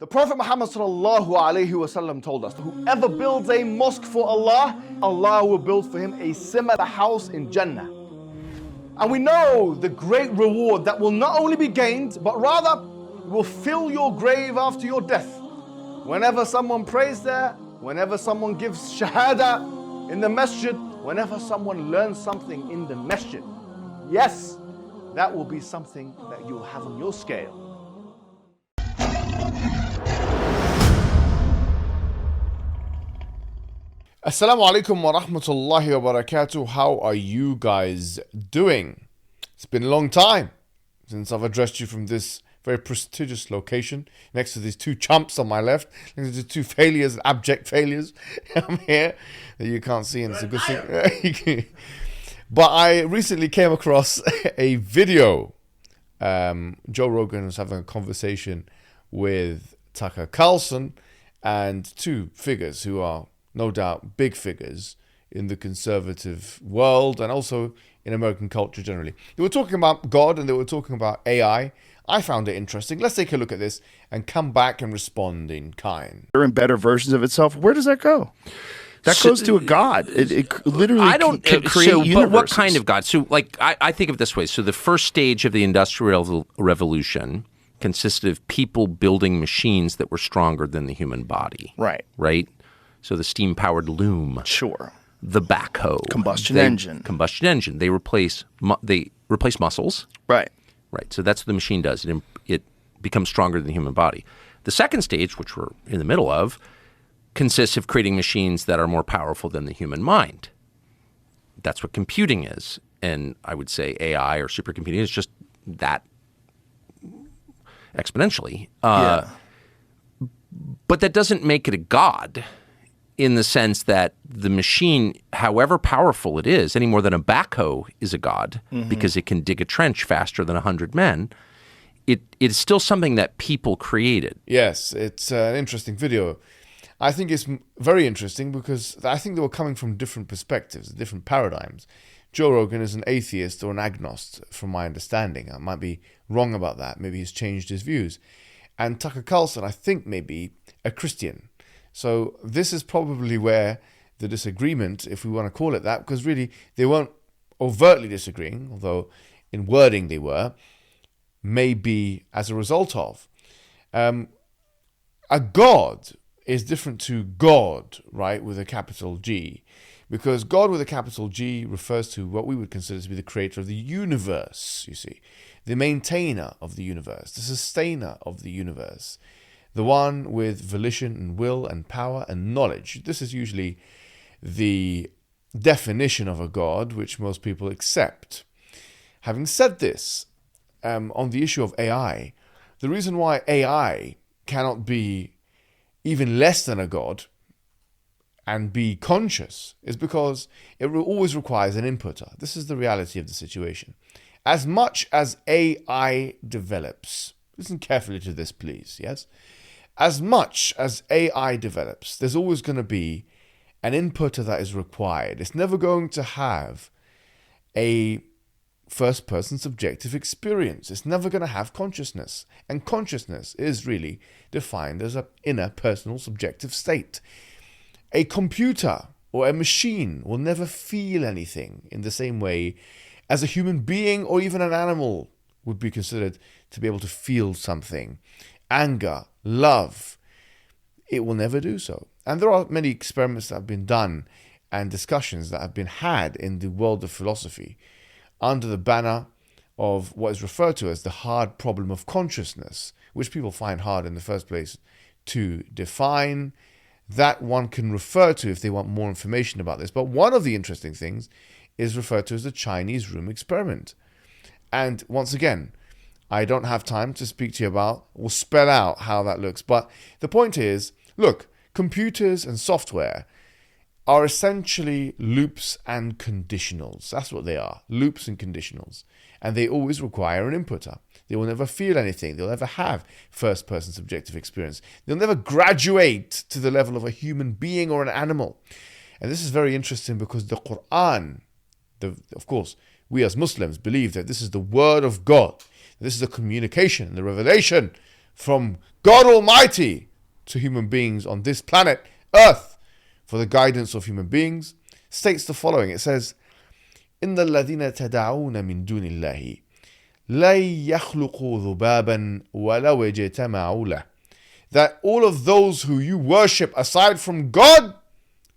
The Prophet Muhammad ﷺ told us that whoever builds a mosque for Allah, Allah will build for him a similar house in Jannah. And we know the great reward that will not only be gained, but rather will fill your grave after your death. Whenever someone prays there, whenever someone gives shahada in the masjid, whenever someone learns something in the masjid, yes, that will be something that you'll have on your scale. Assalamu alaikum wa rahmatullahi wa barakatuh. How are you guys doing? It's been a long time since I've addressed you from this very prestigious location next to these two chumps on my left. These are two failures, abject failures. I'm here that you can't see, and it's a good thing. But I recently came across a video. Joe Rogan was having a conversation with Tucker Carlson and two figures who are no doubt big figures in the conservative world and also in American culture generally. They were talking about God and they were talking about AI. I found it interesting. Let's take a look at this and come back and respond in kind. And better versions of itself. Where does that go? That goes to a God. It literally can create universes. But what kind of God? So, like, I think of it this way. So the first stage of the Industrial Revolution consisted of people building machines that were stronger than the human body. Right. Right? So the steam-powered loom. Sure. The backhoe. Combustion engine. Combustion engine. They replace muscles. Right. Right. So that's what the machine does. It becomes stronger than the human body. The second stage, which we're in the middle of, consists of creating machines that are more powerful than the human mind. That's what computing is. And I would say AI or supercomputing is just that exponentially. Yeah. But that doesn't make it a god in the sense that the machine, however powerful it is, any more than a backhoe is a god because it can dig a trench faster than 100 men, it is still something that people created. Yes, it's an interesting video. I think it's very interesting because I think they were coming from different perspectives, different paradigms. Joe Rogan is an atheist or an agnostic, from my understanding. I might be wrong about that. Maybe he's changed his views. And Tucker Carlson, I think, may be a Christian. So this is probably where the disagreement, if we want to call it that, because really they weren't overtly disagreeing, although in wording they were, may be as a result of. A God is different to God, right, with a capital G, because God with a capital G refers to what we would consider to be the creator of the universe, you see, the maintainer of the universe, the sustainer of the universe, the one with volition and will and power and knowledge. This is usually the definition of a God which most people accept. Having said this, on the issue of AI, the reason why AI cannot be even less than a God and be conscious is because it always requires an inputter. This is the reality of the situation. As much as AI develops, listen carefully to this, please, yes? As much as AI develops, there's always going to be an inputter that is required. It's never going to have a first-person subjective experience. It's never going to have consciousness. And consciousness is really defined as an inner personal subjective state. A computer or a machine will never feel anything in the same way as a human being or even an animal would be considered to be able to feel something. Anger, love, it will never do so. And there are many experiments that have been done and discussions that have been had in the world of philosophy under the banner of what is referred to as the hard problem of consciousness, which people find hard in the first place to define. That one can refer to if they want more information about this. But one of the interesting things is referred to as the Chinese room experiment. And once again, I don't have time to speak to you about or spell out how that looks. But the point is, look, computers and software are essentially loops and conditionals. That's what they are, loops and conditionals. And they always require an inputter. They will never feel anything. They'll never have first-person subjective experience. They'll never graduate to the level of a human being or an animal. And this is very interesting because the Qur'an, of course, we as Muslims believe that this is the word of God. This is the communication and the revelation from God Almighty to human beings on this planet Earth for the guidance of human beings, states the following. It says, إِنَّ الَّذِينَ تَدَعُونَ مِن دُونِ اللَّهِ لَن يَخْلُقُوا ذُبَابًا وَلَوْ اجْتَمَعُوا لَهُ. That all of those who you worship aside from God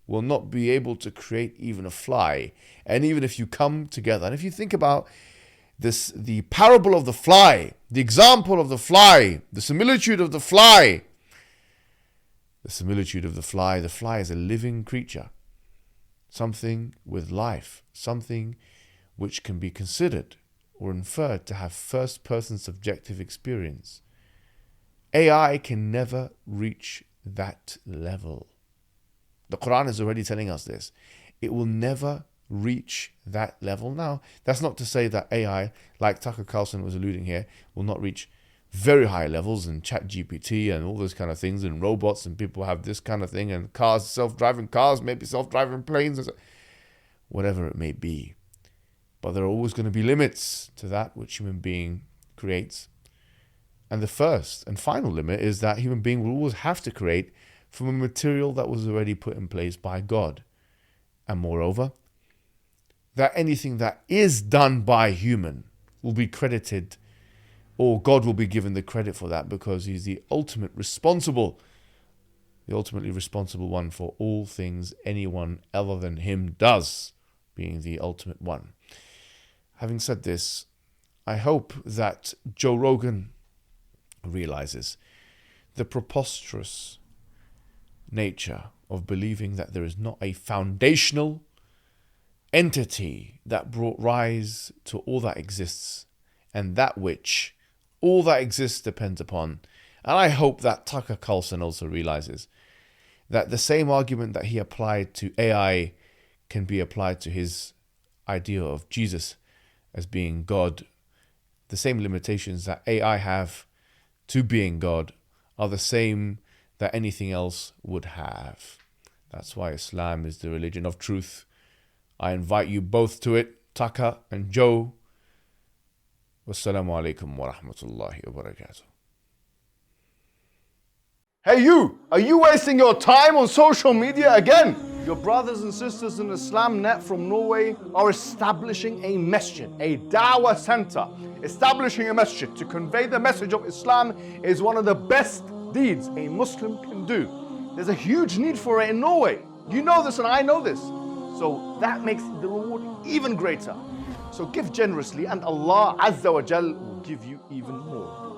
will not be able to create even a fly. And even if you come together, and if you think about this, the parable of the fly, the example of the fly, the similitude of the fly, the fly is a living creature, something with life, something which can be considered or inferred to have first-person subjective experience. AI can never reach that level. The Qur'an is already telling us this. It will never reach that level. Now, that's not to say that AI, like Tucker Carlson was alluding here, will not reach very high levels and ChatGPT and all those kind of things and robots and people have this kind of thing and cars, self-driving cars, maybe self-driving planes, whatever it may be. But there are always going to be limits to that which human being creates. And the first and final limit is that human being will always have to create from a material that was already put in place by God. And moreover, that anything that is done by human will be credited, or God will be given the credit for that, because he's the ultimately responsible one for all things anyone other than him does, being the ultimate one. Having said this, I hope that Joe Rogan realizes the preposterous nature of believing that there is not a foundational entity that brought rise to all that exists and that which all that exists depends upon. And I hope that Tucker Carlson also realizes that the same argument that he applied to AI can be applied to his idea of Jesus as being God. The same limitations that AI have to being God are the same that anything else would have. That's why Islam is the religion of truth. I invite you both to it, Tucker and Joe. Wassalamu alaikum wa rahmatullahi wa barakatuh. Hey you! Are you wasting your time on social media again? Your brothers and sisters in Islam Net from Norway are establishing a masjid, a da'wah center. Establishing a masjid to convey the message of Islam is one of the best deeds a Muslim can do. There's a huge need for it in Norway. You know this and I know this. So that makes the reward even greater. So give generously and Allah Azza wa Jal will give you even more.